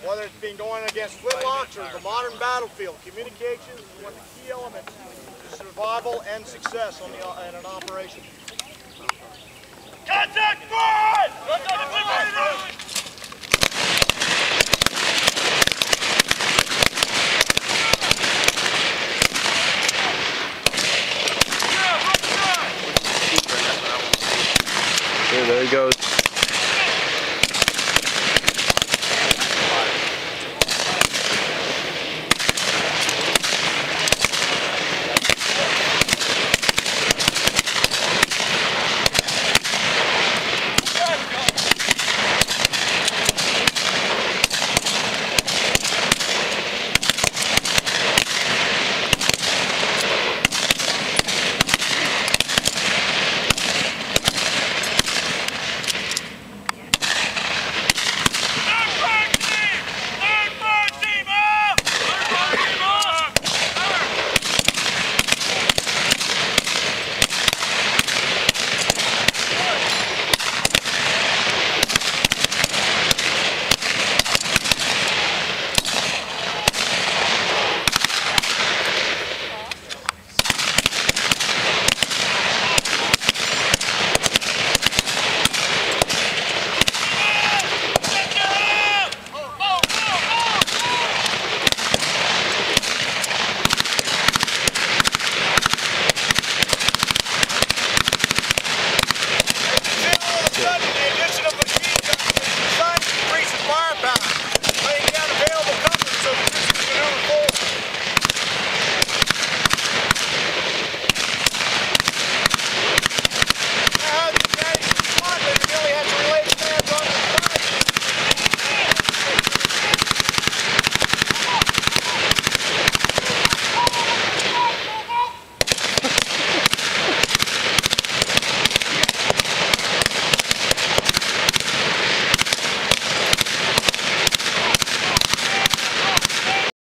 Whether it's been going against flintlocks or the modern battlefield, communication is one of the key elements to survival and success on in an operation. Contact forward!